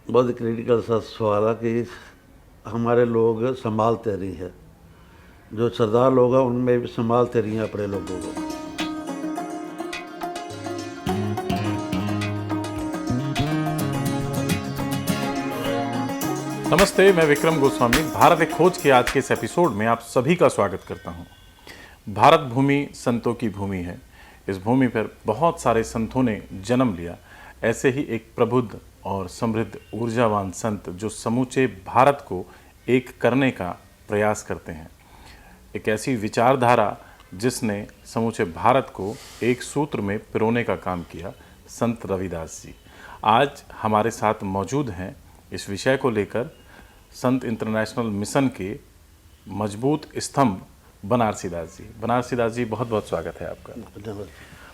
बहुत क्रिटिकल सा सवाल है कि हमारे लोग संभालते नहीं है। जो सरदार लोग हैं उनमें भी संभालते नहीं हैं अपने लोगों को। नमस्ते, मैं विक्रम गोस्वामी भारत एक खोज के आज के इस एपिसोड में आप सभी का स्वागत करता हूं। भारत भूमि संतों की भूमि है। इस भूमि पर बहुत सारे संतों ने जन्म लिया। ऐसे ही एक प्रबुद्ध और समृद्ध ऊर्जावान संत जो समूचे भारत को एक करने का प्रयास करते हैं। एक ऐसी विचारधारा जिसने समूचे भारत को एक सूत्र में पिरोने का काम किया, संत रविदास जी आज हमारे साथ मौजूद हैं। इस विषय को लेकर संत इंटरनेशनल मिशन के मजबूत स्तंभ बनारसी दास जी, बहुत बहुत स्वागत है आपका।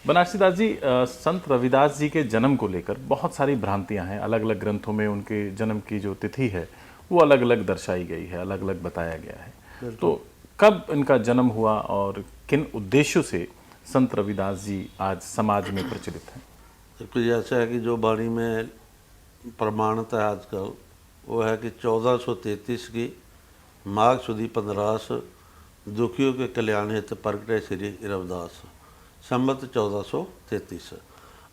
बनारसी दास जी, संत रविदास जी के जन्म को लेकर बहुत सारी भ्रांतियां हैं। अलग अलग ग्रंथों में उनके जन्म की जो तिथि है वो अलग अलग दर्शाई गई है, अलग अलग बताया गया है। तो कब इनका जन्म हुआ और किन उद्देश्यों से संत रविदास जी आज समाज में प्रचलित हैं? तो ऐसा है कि जो वाणी में प्रमाणित है आजकल वो है कि 1433 की माघ सुदी 15 दुखियों के कल्याण हेतु प्रगटे श्री रविदास, संवत 1433।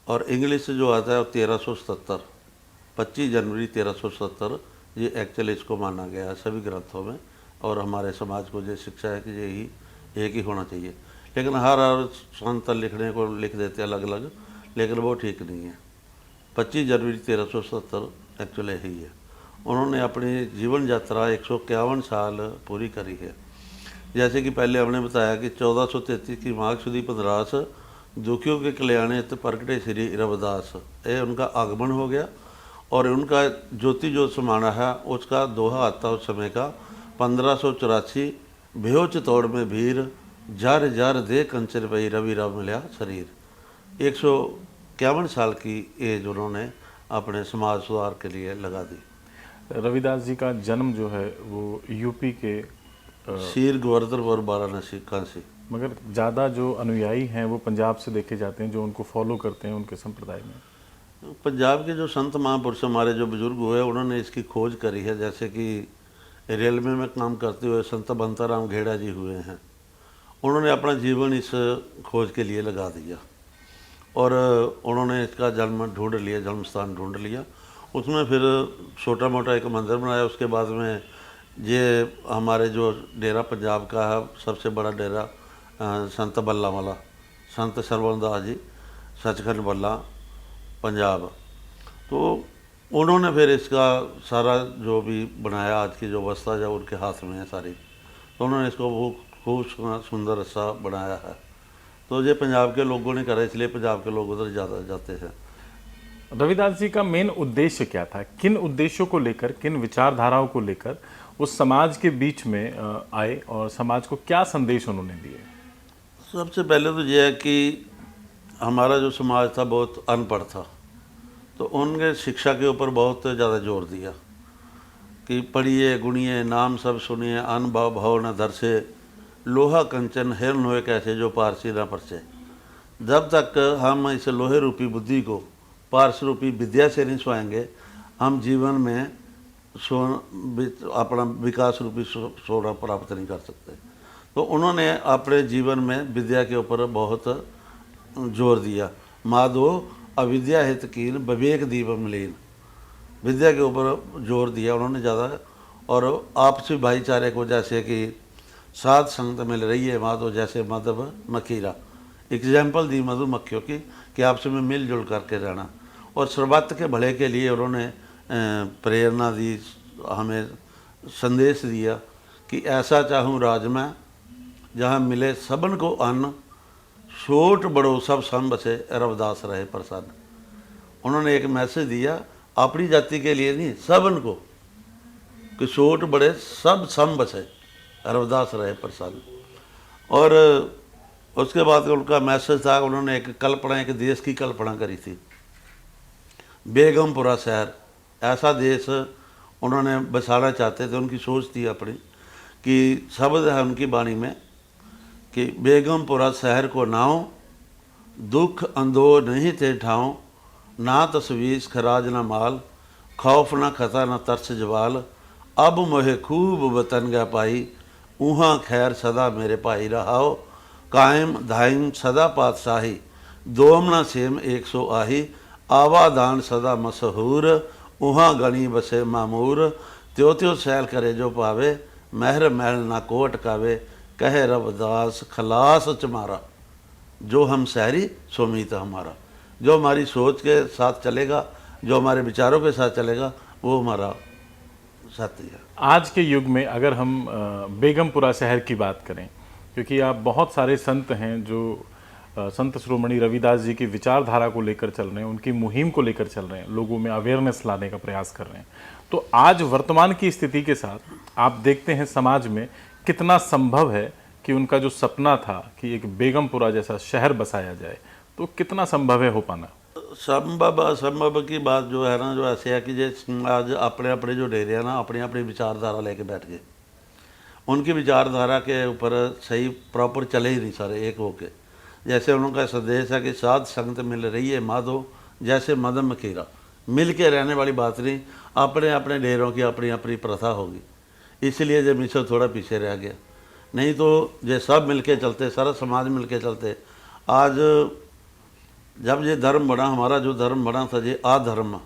और इंग्लिश जो आता है वो 1377, 25 जनवरी 1377। ये एक्चुअली इसको माना गया है सभी ग्रंथों में, और हमारे समाज को ये शिक्षा है कि यही एक ही होना चाहिए। लेकिन हर संत लिखने को लिख देते अलग अलग, लेकिन वो ठीक नहीं है। 25 जनवरी 1370 एक्चुअली यही है। उन्होंने अपनी जीवन यात्रा 151 साल पूरी करी है। जैसे कि पहले हमने बताया कि 1433 की माघ सुदी 15 दुखियों के कल्याण हेतु प्रगटे श्री रविदास, ये उनका आगमन हो गया। और उनका ज्योति जो समाना है उसका दोहा आता उस समय का 1584, बेहोच तोड़ में भीर, जार जार दे कंचन पई, रवि राम मिल्या शरीर। 151 साल की एज उन्होंने अपने समाज सुधार के लिए लगा दी। रविदास जी का जन्म जो है वो यूपी के शीर गोवर्धनपुर वाराणसी काशी, मगर ज़्यादा जो अनुयायी हैं वो पंजाब से देखे जाते हैं, जो उनको फॉलो करते हैं उनके संप्रदाय में। पंजाब के जो संत महापुरुष हमारे जो बुजुर्ग हुए उन्होंने इसकी खोज करी है। जैसे कि रेलवे में काम करते हुए संत बंताराम घेड़ा जी हुए हैं, उन्होंने अपना जीवन इस खोज के लिए लगा दिया और उन्होंने इसका जन्म ढूंढ लिया, जन्म स्थान ढूंढ लिया। उसमें फिर छोटा मोटा एक मंदिर बनाया। उसके बाद में ये हमारे जो डेरा पंजाब का है सबसे बड़ा डेरा संत बल्ला वाला, संत सरवण दास जी, सचखंड बल्ला पंजाब, तो उन्होंने फिर इसका सारा जो भी बनाया, आज की जो अवस्था जो उनके हाथ में है सारी, तो उन्होंने इसको वो खूब सुंदर सा बनाया है। तो ये पंजाब के लोगों ने करा, इसलिए पंजाब के लोग उधर ज़्यादा जाते हैं। रविदास जी का मेन उद्देश्य क्या था? किन उद्देश्यों को लेकर, किन विचारधाराओं को लेकर उस समाज के बीच में आए और समाज को क्या संदेश उन्होंने दिए? सबसे पहले तो यह है कि हमारा जो समाज था बहुत अनपढ़ था, तो उनके शिक्षा के ऊपर बहुत ज़्यादा जोर दिया कि पढ़िए गुणिए नाम सब सुनिए, अन भाव भाव न धरसे, लोहा कंचन हिरण हुए कैसे जो पारसी न परसे। जब तक हम इस लोहे रूपी बुद्धि को पारस रूपी विद्या से नहीं सोएंगे, हम जीवन में अपना विकास रूपी सोना प्राप्त नहीं कर सकते। तो उन्होंने अपने जीवन में विद्या के ऊपर बहुत जोर दिया। माधो अविद्या हित कीन, विवेक दीपम लीन, विद्या के ऊपर जोर दिया उन्होंने ज़्यादा। और आपसी भाईचारे को, जैसे कि साध संगत मिल रही है माधो जैसे मधु मखीरा, एग्जाम्पल दी मधुमक्खियों की कि आपस में मिलजुल करके रहना। और सर्वत्र के भले के लिए उन्होंने प्रेरणा दी, हमें संदेश दिया कि ऐसा चाहूँ राज में जहाँ मिले सबन को अन्न, छोट बड़ो सब सम बसे, रविदास रहे प्रसन्न। उन्होंने एक मैसेज दिया अपनी जाति के लिए नहीं, सबन को, कि छोट बड़े सब सम बसे, रविदास रहे प्रसन्न। और उसके बाद उनका मैसेज था, उन्होंने एक कल्पना, एक देश की कल्पना करी थी, बेगमपुरा शहर। ऐसा देश उन्होंने बसाना चाहते थे, उनकी सोच थी अपनी कि शब्द है उनकी वाणी में कि बेगमपुरा शहर को नाव, दुख अंधो नहीं थे ठाऊं, ना तस्वीर खराज ना माल, खौफ न खता न तरस जवाल, अब मोहे खूब वतन गया पाई, ऊहाँ खैर सदा मेरे भाई रहाओ, कायम धायम सदा पातशाही, दोम न सेम 100 आही, आवादान सदा मशहूर, ऊहाँ गणी बसे मामूर, त्यों त्यों सैल करे जो पावे, महर महल ना को अटकावे, कहे रविदास खलास चमारा, जो हम शहरी सो मीत हमारा। जो हमारी सोच के साथ चलेगा, जो हमारे विचारों के साथ चलेगा, वो हमारा साथी है। आज के युग में अगर हम बेगमपुरा शहर की बात करें, क्योंकि आप बहुत सारे संत हैं जो संत शिरोमणि रविदास जी की विचारधारा को लेकर चल रहे हैं, उनकी मुहिम को लेकर चल रहे हैं, लोगों में अवेयरनेस लाने का प्रयास कर रहे हैं। तो आज वर्तमान की स्थिति के साथ आप देखते हैं समाज में कितना संभव है कि उनका जो सपना था कि एक बेगमपुरा जैसा शहर बसाया जाए, तो कितना संभव है हो पाना? संभव असंभव की बात जो है ना, जो ऐसे है कि जैसे आज अपने अपने जो डेरे हैं ना, अपनी अपनी विचारधारा लेके बैठ गए। उनकी विचारधारा के ऊपर सही प्रॉपर चले ही नहीं सारे एक होके। जैसे उनका संदेश है कि साध संगत मिल रही है माधो, जैसे मदम मखीरा, मिल के रहने वाली बात नहीं, अपने अपने डेरों की अपनी अपनी प्रथा होगी। इसलिए जब मिसर थोड़ा पीछे रह गया, नहीं तो ये सब मिल के चलते, सारा समाज मिल के चलते। आज जब ये धर्म बना, हमारा जो धर्म बना था, ये आधर्म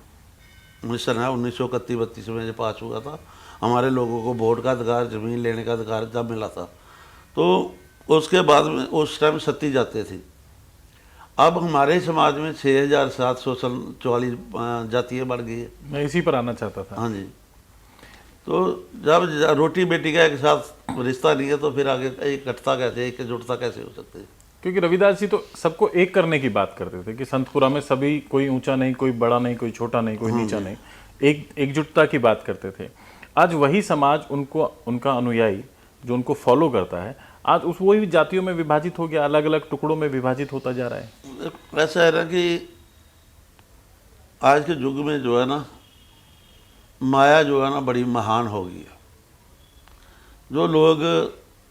मिशन है 1931-32 में जो पास हुआ था, हमारे लोगों को वोट का अधिकार, ज़मीन लेने का अधिकार जब मिला था, तो उसके बाद में उस टाइम सती जाते थे। अब हमारे समाज में 6744 जातियाँ बढ़ गई है। मैं इसी पर आना चाहता था। हाँ जी। तो जब रोटी बेटी का एक साथ रिश्ता नहीं है, तो फिर आगे इकट्ठता कैसे, एकजुटता कैसे हो सकती है? क्योंकि रविदास जी तो सबको एक करने की बात करते थे कि संतपुरा में सभी, कोई ऊंचा नहीं, कोई बड़ा नहीं, कोई छोटा नहीं, कोई नीचा नहीं, एकजुटता की बात करते थे। आज वही समाज उनको, उनका अनुयायी जो उनको फॉलो करता है, आज उस वही जातियों में विभाजित हो गया, अलग अलग टुकड़ों में विभाजित होता जा रहा है। ऐसा है ना कि आज के युग में जो है ना, माया जो है ना बड़ी महान हो गई है। जो लोग,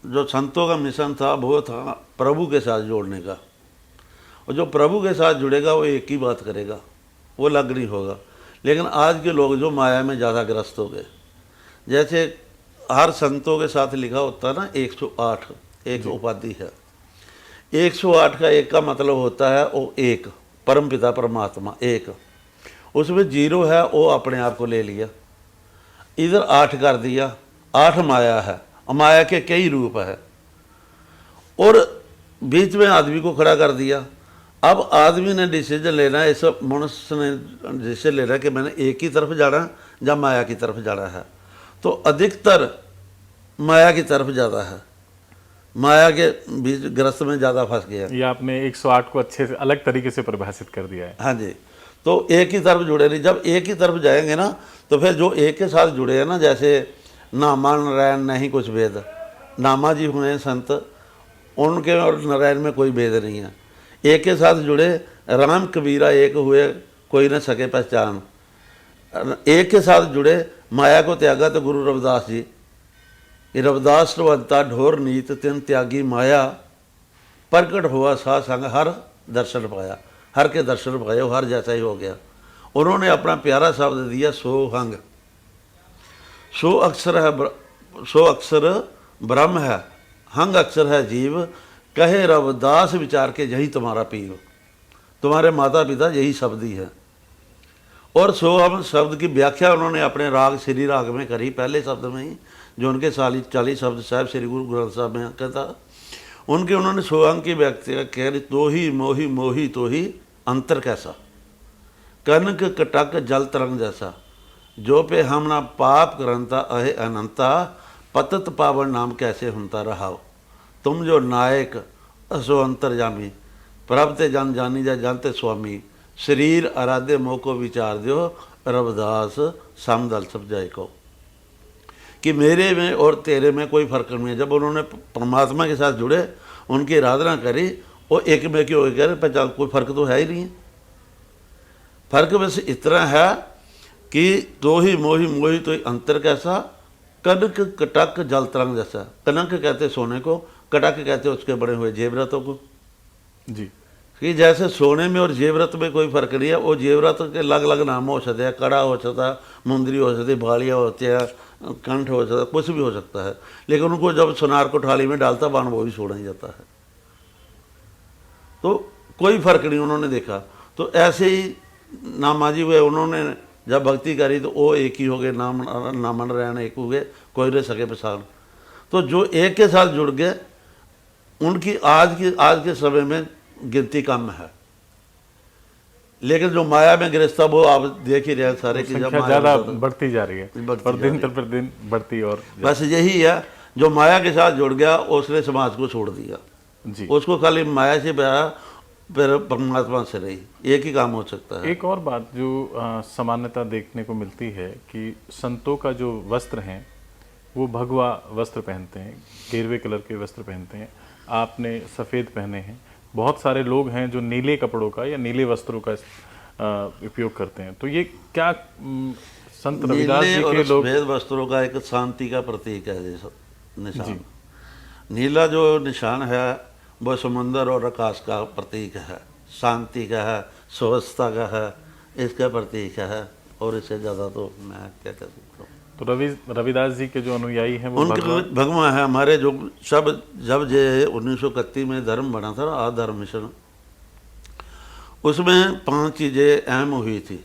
जो संतों का मिशन था वो था प्रभु के साथ जोड़ने का, और जो प्रभु के साथ जुड़ेगा वो एक ही बात करेगा, वो अलग नहीं होगा। लेकिन आज के लोग जो माया में ज़्यादा ग्रस्त हो गए, जैसे हर संतों के साथ लिखा होता है ना 108, एक उपाधि है। 108 का एक का मतलब होता है वो एक, परम पिता परमात्मा एक, उसमें 0 है, वो अपने आप को ले लिया, इधर 8 कर दिया, 8 माया है, माया के कई रूप है, और बीच में आदमी को खड़ा कर दिया। अब आदमी ने डिसीजन लेना है, इस मनुष्य ने डिसीजन लेना है कि मैंने एक ही तरफ जाना या माया की तरफ जाना है। तो अधिकतर माया की तरफ ज़्यादा है, माया के बीच ग्रस्त में ज़्यादा फंस गया। ये आपने 108 को अच्छे से अलग तरीके से परिभाषित कर दिया है। हाँ जी। तो एक ही तरफ जुड़े नहीं, जब एक ही तरफ जाएंगे ना, तो फिर जो एक के साथ जुड़े हैं ना, जैसे नामा नारायण नहीं कुछ भेद, नामा जी हुए संत, उनके और नारायण में कोई भेद नहीं है। एक के साथ जुड़े, राम कबीरा एक हुए, कोई न सके पहचान। एक के साथ जुड़े, माया को त्यागा तो गुरु रविदास जी, ये रविदास रवंता ढोर नीत तिन त्यागी माया, प्रकट हुआ सा संग हर दर्शन पाया। हर के दर्शन पाए, हर जैसा ही हो गया। उन्होंने अपना प्यारा शब्द दिया, सो हंग, सो अक्षर है, सो अक्षर ब्रह्म है, हंग अक्षर है जीव, कहे रविदास विचार के यही तुम्हारा पीव। तुम्हारे माता पिता यही शब्द ही है। और सो हम शब्द की व्याख्या उन्होंने अपने राग श्री राग में करी, पहले शब्द में ही, जो उनके 40 शब्द साहब श्री गुरु ग्रंथ साहब में कहता, उनके उन्होंने सोहंग की व्याख्या कह, तो ही मोही मोही तो ही अंतर कैसा, कनक कटक जल तरंग जैसा, जो पे हम ना पाप करंता अहे अनंता, पतत पावन नाम कैसे हुनता रहाओ, तुम जो नायक असो अंतरजामी, प्रभ ते जन जानी जा जानते स्वामी, शरीर आराध्य मोह को विचार दो, रविदास समदल सब जाए को, कि मेरे में और तेरे में कोई फर्क नहीं है। जब उन्होंने परमात्मा के साथ जुड़े, उनकी आराधना करी, और एक में क्यों कह रहे पहचान, कोई फर्क तो है ही नहीं है। फर्क बस इतना है कि तो ही मोही मोही तो ही अंतर कैसा, कनक कटक जल तरंग जैसा। कनक कहते सोने को, कटक कहते उसके बड़े हुए जेवरातों को। जी। कि जैसे सोने में और जेवरत में कोई फर्क नहीं है। वो जेवरत के अलग अलग नाम हो सकते हैं, कड़ा हो सकता है, मुंदरी हो सकती है, भाड़िया होती है, कंठ हो सकता है, कुछ भी हो सकता है, लेकिन उनको जब सुनार को थाली में डालता बाण वो भी छोड़ा ही जाता है। तो कोई फर्क नहीं उन्होंने देखा। तो ऐसे ही नामाजी हुए, उन्होंने जब भक्ति करी तो वो एक ही हो गए, नाम नामन रहन एक हो गए, कोई रह सके पहचान। तो जो एक के साथ जुड़ गए उनकी आज के समय में गिनती कम है, लेकिन जो माया में गिरफ्तार वो आप देख ही रहे हैं सारे की, जब संख्या माया ज़्यादा में बढ़ती जा रही है बढ़ती और जा दिन रही पर दिन बढ़ती और बस यही है। जो माया के साथ जुड़ गया उसने समाज को छोड़ दिया, जी। उसको खाली माया से बया, फिर परमात्मा से नहीं, एक ही काम हो सकता है। एक और बात जो सामान्यता देखने को मिलती है कि संतों का जो वस्त्र हैं वो भगवा वस्त्र पहनते हैं, गेरुए कलर के वस्त्र पहनते हैं, आपने सफ़ेद पहने हैं। बहुत सारे लोग हैं जो नीले कपड़ों का या नीले वस्त्रों का उपयोग करते हैं। तो ये क्या संत रविदास नीले जी और के लोग सफेद वस्त्रों का एक शांति का प्रतीक है जैसा निशान। नीला जो निशान है वो समुंदर और आकाश का प्रतीक है, शांति का है, स्वस्थता का है, इसका प्रतीक है। और इससे ज़्यादा तो मैं क्या कर सकता हूँ। तो रविदास जी के जो अनुयायी हैं वो उनके भगवान है हमारे जो सब। जब जे 1931 में धर्म बना था ना, धर्म मिशन, उसमें 5 चीज़ें अहम हुई थी।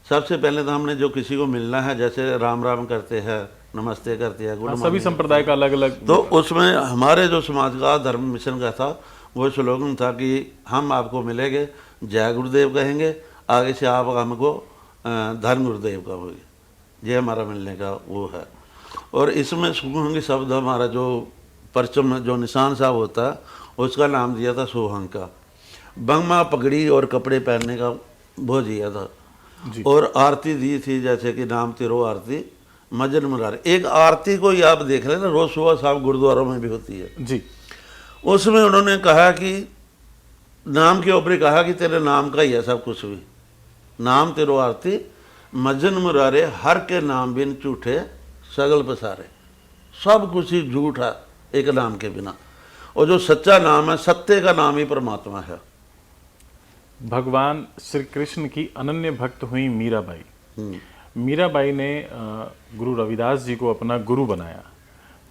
सबसे पहले तो हमने जो किसी को मिलना है, जैसे राम राम करते हैं, नमस्ते करते हैं, गुड सभी मॉर्निंग, संप्रदाय का अलग अलग। तो उसमें हमारे जो समाज का धर्म मिशन का था वो स्लोगन था कि हम आपको मिलेंगे, जय गुरुदेव कहेंगे, आगे से आप हमको धर्म गुरुदेव कहोगे। ये हमारा मिलने का वो है। और इसमें सुहंग शब्द हमारा जो परचम जो निशान साहब होता है उसका नाम दिया था सुहंग का। बंगमा पगड़ी और कपड़े पहनने का वो दिया था। और आरती दी थी जैसे कि नाम तिरो आरती मजन मुरार। एक आरती को ही आप देख लेना, रोज़ सुबह शाम गुरुद्वारों में भी होती है जी। उसमें उन्होंने कहा कि नाम के ऊपर कहा कि तेरे नाम का ही है सब कुछ भी। नाम तिरो आरती मजन मुरारे, हर के नाम बिन झूठे सगल पसारे। सब कुछ ही झूठ है एक नाम के बिना, और जो सच्चा नाम है, सत्य का नाम ही परमात्मा है। भगवान श्री कृष्ण की अनन्य भक्त हुई मीराबाई। मीराबाई ने गुरु रविदास जी को अपना गुरु बनाया।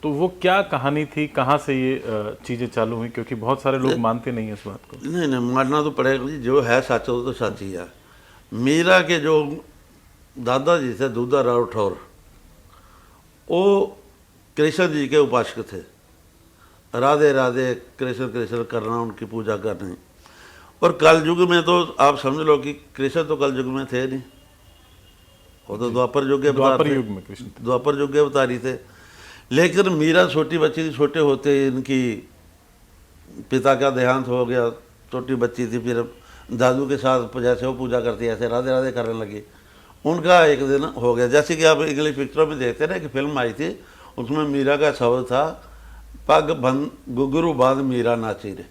तो वो क्या कहानी थी, कहाँ से ये चीज़ें चालू हुई? क्योंकि बहुत सारे लोग मानते नहीं हैं इस बात को। नहीं, मानना तो पड़ेगा जी, जो है सच वो तो सच ही है। मीरा के जो दादाजी थे दूधा राव ठौर, वो कृष्ण जी के उपासक थे। राधे राधे कृष्ण कृष्ण करना, उनकी पूजा करनी। और कल युग में तो आप समझ लो कि कृष्ण तो कल युग में थे नहीं, वो तो द्वापर युग के अवतार थे। युग में कृष्ण द्वापर युग के अवतारी थे। लेकिन मीरा छोटी बच्ची थी, छोटे होते इनकी पिता का देहांत हो गया, छोटी बच्ची थी। फिर दादू के साथ जैसे वो पूजा करती है ऐसे राधे राधे करने लगी। उनका एक दिन हो गया, जैसे कि आप इंग्लिश पिक्चरों में देखते ना कि फिल्म आई थी, उसमें मीरा का शब्द था पग बन गुगरू बाद मीरा नाची रे।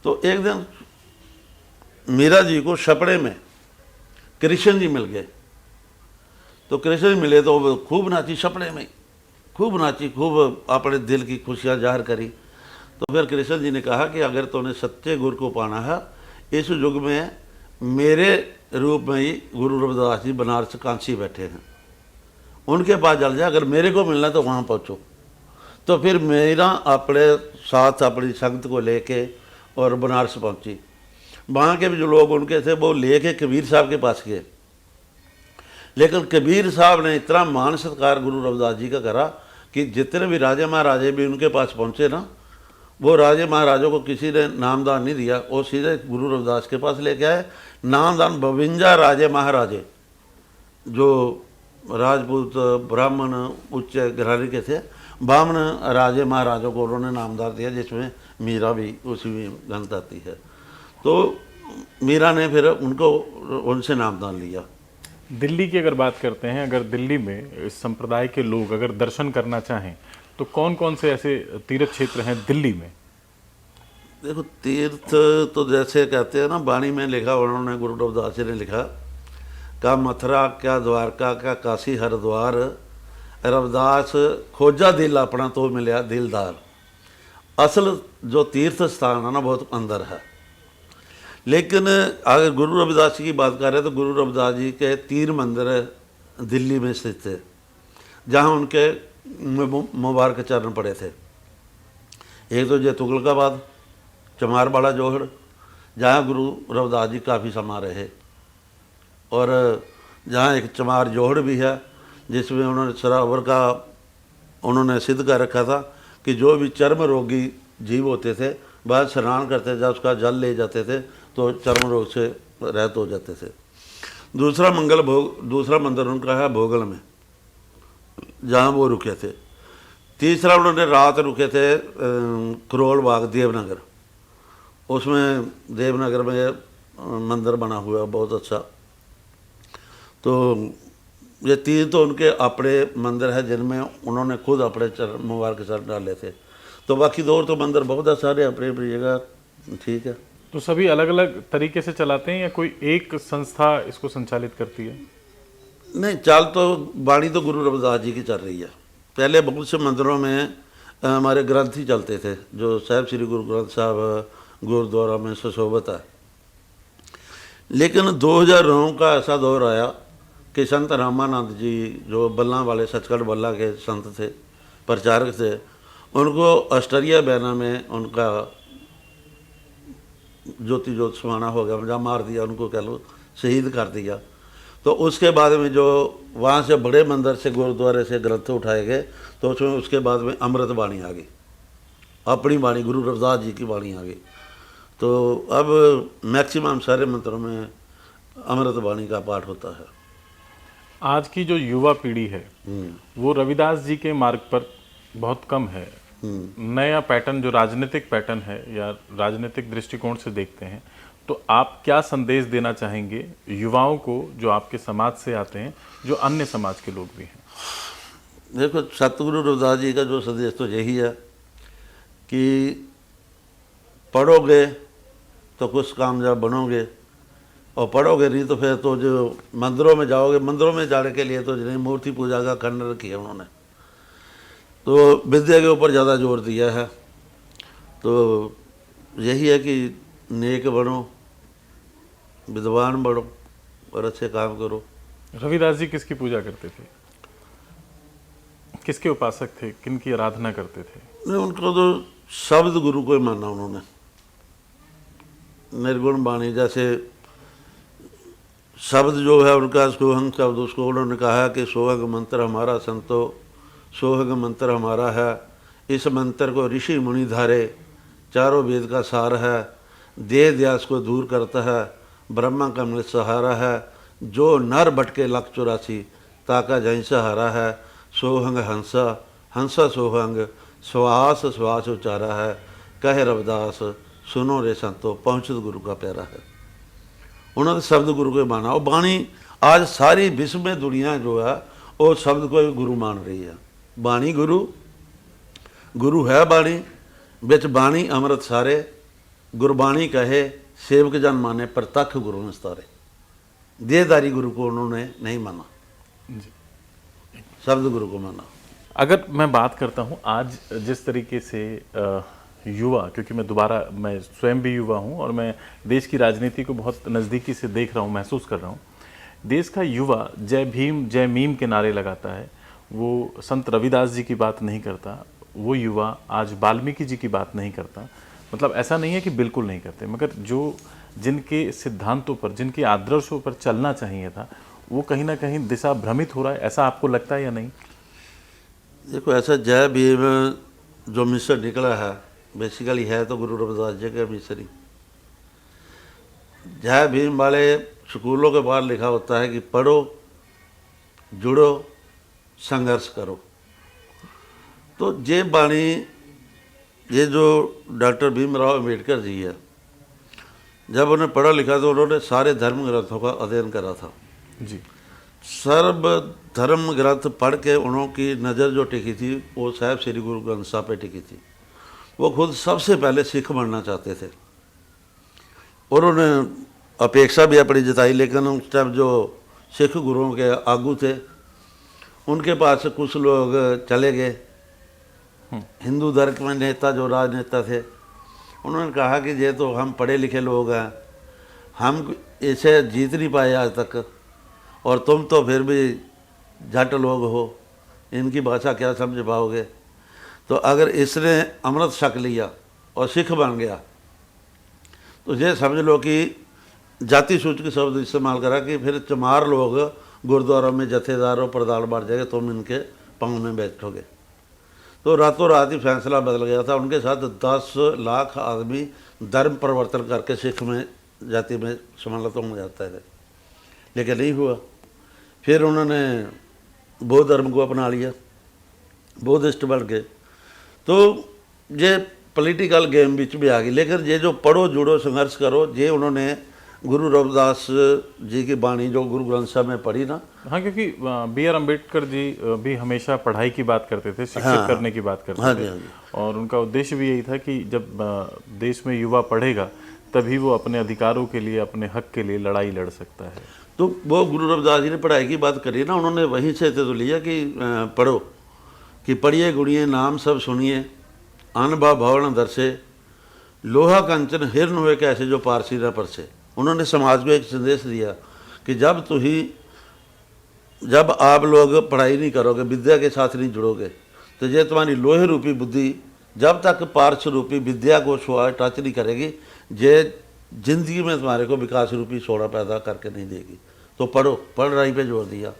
तो एक दिन मीरा जी को सपने में कृष्ण जी मिल गए। तो कृष्ण जी मिले तो वो खूब नाची, सपने में खूब नाची, खूब अपने दिल की खुशियाँ जाहिर करी। तो फिर कृष्ण जी ने कहा कि अगर तूने सच्चे गुरु को पाना है, इस युग में मेरे रूप में ही गुरु रविदास जी बनारस कांसी बैठे हैं, उनके पास चल जा, अगर मेरे को मिलना तो वहाँ पहुँचो। तो फिर मेरा अपने साथ अपनी संगत को लेके और बनारस पहुँची। वहाँ के भी जो लोग उनके थे वो लेके कबीर साहब के पास गए। लेकिन कबीर साहब ने इतना मान सत्कार गुरु रविदास जी का करा कि जितने भी राजे महाराजे भी उनके पास पहुँचे ना, वो राजे महाराजों को किसी ने नामदान नहीं दिया, वो सीधे गुरु रविदास के पास लेके आए। नामदान 52 राजे महाराजे जो राजपूत ब्राह्मण उच्च घराने के थे, 52 राजे महाराजों को उन्होंने नामदान दिया, जिसमें मीरा भी उसी में गंत आती है। तो मीरा ने फिर उनसे नामदान लिया। दिल्ली की अगर बात करते हैं, अगर दिल्ली में इस संप्रदाय के लोग अगर दर्शन करना चाहें तो कौन कौन से ऐसे तीर्थ क्षेत्र हैं दिल्ली में? देखो, तीर्थ तो जैसे कहते हैं ना, वाणी में लिखा उन्होंने, गुरु रविदास जी ने लिखा, क्या मथुरा क्या द्वारका क्या काशी हरिद्वार, रविदास खोजा दिल अपना तो मिलया दिलदार। असल जो तीर्थ स्थान है ना बहुत अंदर है, लेकिन अगर गुरु रविदास जी की बात कर रहे हैं तो गुरु रविदास जी के 3 मंदिर दिल्ली में स्थित थे जहाँ उनके मुबारक चरण पड़े थे। एक तो ये तुगलकाबाद, चमारवाड़ा जोहड़, जहाँ गुरु रविदास जी काफ़ी समय रहे, और जहाँ एक चमार जोहड़ भी है जिसमें उन्होंने सरोवर का उन्होंने सिद्ध कर रखा था कि जो भी चर्म रोगी जीव होते थे वह स्नान करते जब उसका जल ले जाते थे तो चर्म रोग से रहित हो जाते थे। दूसरा मंदिर उनका है भोगल में, जहाँ वो रुके थे। तीसरा उन्होंने रात रुके थे करोल बाग देवनगर, उसमें देवनगर में मंदिर बना हुआ है बहुत अच्छा। तो ये 3 तो उनके अपने मंदिर है जिनमें उन्होंने खुद अपने चरण मुबारक चरण डाले थे। तो बाकी 2 तो मंदिर बहुत सारे अपनी अपनी जगह ठीक है। तो सभी अलग अलग तरीके से चलाते हैं या कोई एक संस्था इसको संचालित करती है? नहीं, चाल तो वाणी तो गुरु रविदास जी की चल रही है। पहले बहुत से मंदिरों में हमारे ग्रंथ ही चलते थे, जो साहिब श्री गुरु ग्रंथ साहब गुरुद्वारा में सुशोभित है। लेकिन 2009 का ऐसा दौर आया कि संत रामानंद जी जो बल्ला वाले सचखंड बल्ला के संत थे, प्रचारक थे, उनको ऑस्ट्रेलिया बैना में उनका ज्योति ज्योत समाना हो गया, जहाँ मार दिया, उनको कह लो शहीद कर दिया। तो उसके बाद में जो वहाँ से बड़े मंदिर से गुरुद्वारे से ग्रंथ उठाए गए तो उसमें उसके बाद में अमृत वाणी आ गई, अपनी वाणी गुरु रविदास जी की वाणी आ गई। तो अब मैक्सिमम सारे मंत्रों में अमृत वाणी का पाठ होता है। आज की जो युवा पीढ़ी है वो रविदास जी के मार्ग पर बहुत कम है। नया पैटर्न जो राजनीतिक पैटर्न है या राजनीतिक दृष्टिकोण से देखते हैं, तो आप क्या संदेश देना चाहेंगे युवाओं को जो आपके समाज से आते हैं, जो अन्य समाज के लोग भी हैं? देखो, सतगुरु रविदास जी का जो संदेश तो यही है कि पढ़ोगे तो कुछ कामयाब बनोगे, और पढ़ोगे नहीं तो फिर तो जो मंदिरों में जाओगे, मंदिरों में जाने के लिए तो जिन्हें मूर्ति पूजा का खंडन रखी है उन्होंने, तो विद्या के ऊपर ज़्यादा जोर दिया है। तो यही है कि नेक बनो, विद्वान बनो और अच्छे काम करो। रविदास जी किसकी पूजा करते थे, किसके उपासक थे, किनकी आराधना करते थे? नहीं, उनको तो शब्द गुरु को ही माना उन्होंने, निर्गुण वाणी। जैसे शब्द जो है उनका सोहंग शब्द, उसको उन्होंने कहा कि सोहंग मंत्र हमारा संतो, सोहंग मंत्र हमारा है, इस मंत्र को ऋषि मुनि धारे, चारों वेद का सार है, देह द्यास को दूर करता है, ब्रह्मा का मृत सहारा है, जो नर भटके 184 ताका जहीं सहारा है, सोहंग हंसा, हंसा सोहंग, श्वास श्वास उचारा है, कहे रविदास सुनो रे संतो, पहुँचत गुरु का प्यारा है। उन्होंने शब्द गुरु को माना, और वाणी आज सारी विश्व में दुनिया जो है वो शब्द को गुरु मान रही है। वाणी गुरु, गुरु है वाणी, बिच वाणी अमृत सारे, गुरबाणी कहे सेवक जन माने, प्रतख गुरु निस्तारे। देहधारी गुरु को उन्होंने नहीं माना, शब्द गुरु को माना। अगर मैं बात करता हूँ आज जिस तरीके से युवा, क्योंकि मैं स्वयं भी युवा हूँ और मैं देश की राजनीति को बहुत नज़दीकी से देख रहा हूँ, महसूस कर रहा हूँ। देश का युवा जय भीम जय मीम के नारे लगाता है, वो संत रविदास जी की बात नहीं करता, वो युवा आज वाल्मीकि जी की बात नहीं करता। मतलब ऐसा नहीं है कि बिल्कुल नहीं करते, मगर जो जिनके सिद्धांतों पर, जिनके आदर्शों पर चलना चाहिए था, वो कहीं ना कहीं दिशा भ्रमित हो रहा है। ऐसा आपको लगता है या नहीं? देखो, ऐसा जय भीम जो मिशन निकला है बेसिकली है तो गुरु रविदास जी का मिशन ही। जय भीम वाले स्कूलों के बाहर लिखा होता है कि पढ़ो, जुड़ो, संघर्ष करो। तो ये वाणी, ये जो डॉक्टर भीमराव अम्बेडकर जी है, जब उन्हें पढ़ा लिखा तो उन्होंने सारे धर्म ग्रंथों का अध्ययन करा था जी। सर्व धर्म ग्रंथ पढ़ के उनकी नज़र जो टिकी थी वो साहिब श्री गुरु ग्रंथ साहब पे टिकी थी। वो खुद सबसे पहले सिख बनना चाहते थे और उन्होंने अपेक्षा भी अपनी जताई, लेकिन उस टाइम जो सिख गुरुओं के आगू थे उनके पास से कुछ लोग चले गए। हिंदू धर्म में नेता जो राजनेता थे, उन्होंने कहा कि ये तो हम पढ़े लिखे लोग हैं, हम इसे जीत नहीं पाए आज तक, और तुम तो फिर भी जट लोग हो, इनकी भाषा क्या समझ पाओगे। तो अगर इसने अमृत छक लिया और सिख बन गया तो ये समझ लो कि जाति सूचक शब्द इस्तेमाल करा कि फिर चमार लोग गुरुद्वारों में जथेदार और प्रधान बढ़ जाएंगे, तुम इनके पाँव में बैठोगे। तो रातों रात ही फैसला बदल गया था। उनके साथ 10 लाख आदमी धर्म परिवर्तन करके सिख में जाति में सम्मिलित हो जाते थे, लेकिन नहीं हुआ। फिर उन्होंने बौद्ध धर्म को अपना लिया, बौद्धिस्ट बन गए। तो ये पॉलिटिकल गेम बीच में आ गई। लेकिन ये जो पढ़ो जुड़ो संघर्ष करो, ये उन्होंने गुरु रविदास जी की वाणी जो गुरु ग्रंथ साहब में पढ़ी ना। हाँ, क्योंकि B.R. अम्बेडकर जी भी हमेशा पढ़ाई की बात करते थे, शिक्षित करने की बात करते थे। हाँ जी। और उनका उद्देश्य भी यही था कि जब देश में युवा पढ़ेगा तभी वो अपने अधिकारों के लिए, अपने हक के लिए लड़ाई लड़ सकता है। तो वो गुरु रविदास जी ने पढ़ाई की बात करी ना, उन्होंने वहीं से तो लिया कि पढ़ो, कि पढ़िए गुणिए नाम सब सुनिए, अन भा भवन दर्शे, लोहा कंचन हिरण हुए कैसे जो पारसी न परसे। उन्होंने समाज को एक संदेश दिया कि जब आप लोग पढ़ाई नहीं करोगे, विद्या के साथ नहीं जुड़ोगे, तो ये तुम्हारी लोहे रूपी बुद्धि जब तक पार्श रूपी विद्या को छुआ टच नहीं करेगी, ये जिंदगी में तुम्हारे को विकास रूपी सोना पैदा करके नहीं देगी। तो पढ़ो, पढ़ाई पे जोर दिया।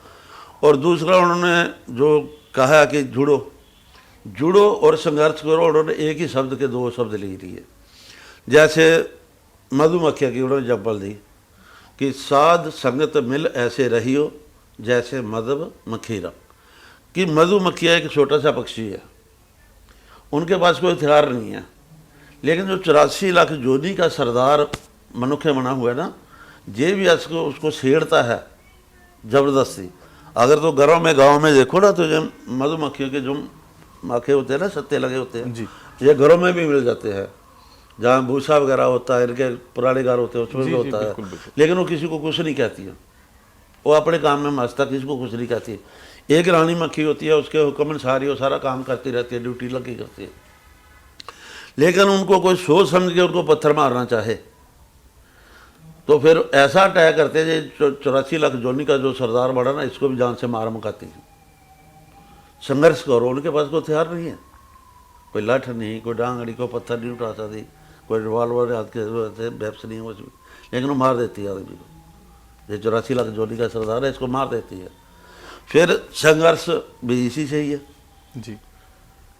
और दूसरा उन्होंने जो कहा कि जुड़ो और संघर्ष करो, उन्होंने एक ही शब्द के 2 शब्द लिख दिए। जैसे मधुमक्खिया की उन्होंने एग्जाम्पल दी कि साध संगत मिल ऐसे रहियो जैसे मधु मक्खीरा। कि मधुमक्खिया एक छोटा सा पक्षी है, उनके पास कोई हथियार नहीं है, लेकिन जो 84 लाख जोनी का सरदार मनुष्य बना हुआ है ना, ये भी उसको छेड़ता है ज़बरदस्ती। अगर तो घरों में गाँव में देखो ना, तो जो मधुमक्खियों के जो माखे होते हैं ना, सत्ते लगे होते हैं जी। ये घरों में भी मिल जाते हैं, जहाँ भूसा वगैरह होता है, इनके पुराने घर होते हैं उसमें भी होता है। बिल्कुल। लेकिन वो किसी को कुछ नहीं कहती है, वो अपने काम में मस्त है, किसी को कुछ नहीं कहती। एक रानी मक्खी होती है, उसके हुक्म अनुसार ही वो सारा काम करती रहती है, ड्यूटी लगी करती है। लेकिन उनको कोई सोच समझ के उनको पत्थर मारना चाहे तो फिर ऐसा अटैक करते हैं। 84 लाख जोनी का जो सरदार बड़ा ना, इसको भी जान से मार मुकाती है। संघर्ष करो, उनके पास कोई हथियार नहीं है, कोई लाठ नहीं, कोई डांगड़ी, कोई पत्थर नहीं उठा सकती, कोई रिवाल्वर हाथ के बैप्स नहीं है कुछ भी, लेकिन वो मार देती है आदमी को। ये 84 लाख जोनी का सरदार है, इसको मार देती है। फिर संघर्ष भी इसी से ही है जी।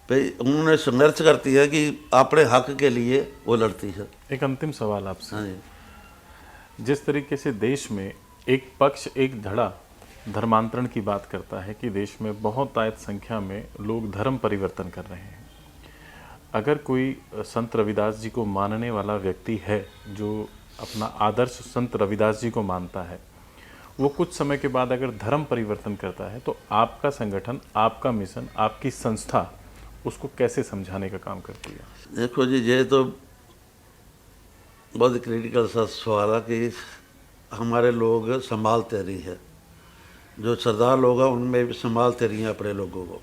भाई, उन्होंने संघर्ष करती है कि अपने हक के लिए वो लड़ती है। एक अंतिम सवाल आपसे। हाँ जी। जिस तरीके से देश में एक पक्ष, एक धड़ा धर्मांतरण की बात करता है कि देश में बहुत आयत संख्या में लोग धर्म परिवर्तन कर रहे हैं, अगर कोई संत रविदास जी को मानने वाला व्यक्ति है, जो अपना आदर्श संत रविदास जी को मानता है, वो कुछ समय के बाद अगर धर्म परिवर्तन करता है, तो आपका संगठन, आपका मिशन, आपकी संस्था उसको कैसे समझाने का काम करती है? देखो जी, ये तो बहुत क्रिटिकल सा सवाल है कि हमारे लोग संभालते नहीं है। जो सरदार लोग हैं उनमें भी संभालते नहीं हैं अपने लोगों को।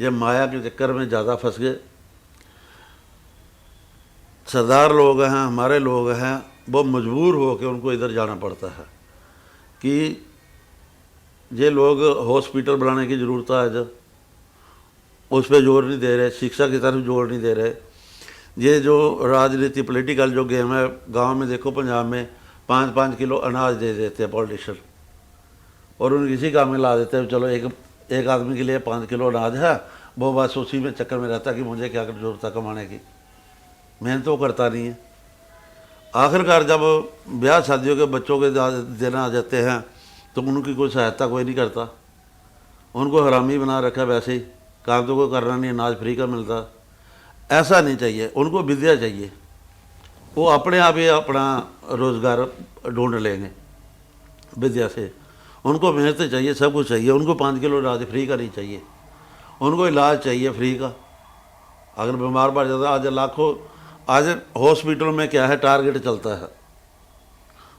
ये माया के चक्कर में ज़्यादा फंस गए। सरदार लोग हैं, हमारे लोग हैं, वो मजबूर हो के उनको इधर जाना पड़ता है कि ये लोग हॉस्पिटल बनाने की ज़रूरत है, आज उस पर जोर नहीं दे रहे, शिक्षा की तरफ जोर नहीं दे रहे। ये जो राजनीति पॉलिटिकल जो गेम है, गांव में देखो पंजाब में 5-5 किलो अनाज दे देते हैं पॉलिटिशियन, और उन किसी काम में ला देते हैं। चलो एक आदमी के लिए 5 किलो अनाज है, वो बस उसी में चक्कर में रहता है कि मुझे क्या जरूरत है कमाने की, मेहनत तो करता नहीं है। आखिरकार जब ब्याह शादियों के बच्चों के देना आ जाते हैं तो उनकी कोई सहायता कोई नहीं करता, उनको हरामी बना रखा। वैसे ही काम तो कोई करना नहीं, अनाज फ्री का मिलता। ऐसा नहीं चाहिए, उनको विद्या चाहिए, वो अपने आप ही अपना रोज़गार ढूंढ लेंगे विद्या से। उनको मेहनत चाहिए, सब कुछ चाहिए। उनको 5 किलो अनाज फ्री का नहीं चाहिए, उनको इलाज चाहिए फ्री का। अगर बीमार पड़ जाता, आज लाखों, आज हॉस्पिटल में क्या है, टारगेट चलता है,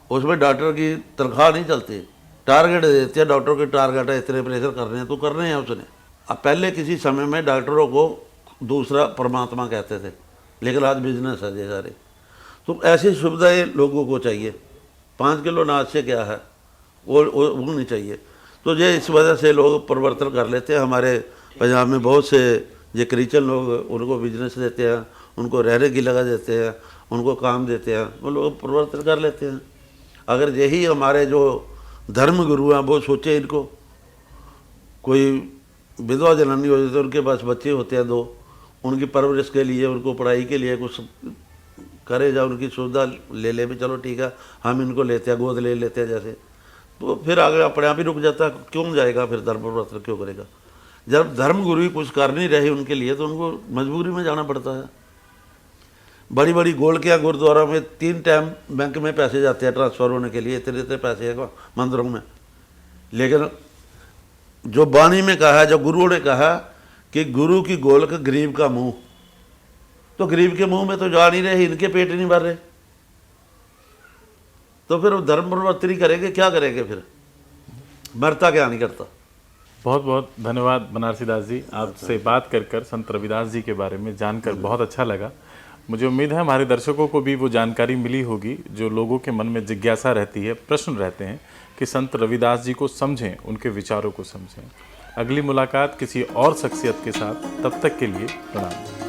उसमें डॉक्टर की तनख्वाह नहीं चलती, टारगेट देते हैं डॉक्टर के, टारगेट है इतने प्रेशर करने हैं तो करने हैं उसने। अब पहले किसी समय में डॉक्टरों को दूसरा परमात्मा कहते थे, लेकिन आज बिजनेस है ये सारे। तो ऐसी सुविधाएं लोगों को चाहिए। 5 किलो अनाज से क्या है, वो नहीं चाहिए। तो ये इस वजह से लोग परिवर्तन कर लेते हैं। हमारे पंजाब में बहुत से ये क्रिश्चियन लोग, उनको बिजनेस देते हैं, उनको रहने की जगह देते हैं, उनको काम देते हैं, वो लोग परिवर्तन कर लेते हैं। अगर यही हमारे जो धर्म गुरु हैं वो सोचे, इनको कोई विधवा जनानी हो जाती है, उनके पास बच्चे होते हैं 2, उनकी परवरिश के लिए, उनको पढ़ाई के लिए कुछ करे, या उनकी सुविधा ले ले भी, चलो ठीक है हम इनको लेते हैं, गोद ले लेते हैं जैसे, तो फिर आगे अपने आप ही रुक जाता है। क्यों जाएगा फिर, धर्म परिवर्तन क्यों करेगा? जब धर्म गुरु ही कुछ कर नहीं रहे उनके लिए, तो उनको मजबूरी में जाना पड़ता है। बड़ी बड़ी गोलकियाँ गुरुद्वारा में 3 टाइम बैंक में पैसे जाते हैं ट्रांसफ़र होने के लिए, इतने इतने पैसे हैं मंदिरों में। लेकिन जो वाणी में कहा है, जो गुरुओं ने कहा कि गुरु की गोलक गरीब का मुंह, तो गरीब के मुंह में तो जा नहीं रहे, इनके पेट नहीं भर रहे, तो फिर वो धर्म परिवर्तन ही करेंगे, क्या करेंगे फिर? मरता क्या नहीं करता। बहुत बहुत धन्यवाद बनारसी दास जी, आपसे बात कर संत रविदास जी के बारे में जानकर बहुत अच्छा लगा। मुझे उम्मीद है हमारे दर्शकों को भी वो जानकारी मिली होगी जो लोगों के मन में जिज्ञासा रहती है, प्रश्न रहते हैं कि संत रविदास जी को समझें, उनके विचारों को समझें। अगली मुलाकात किसी और शख्सियत के साथ, तब तक के लिए प्रणाम।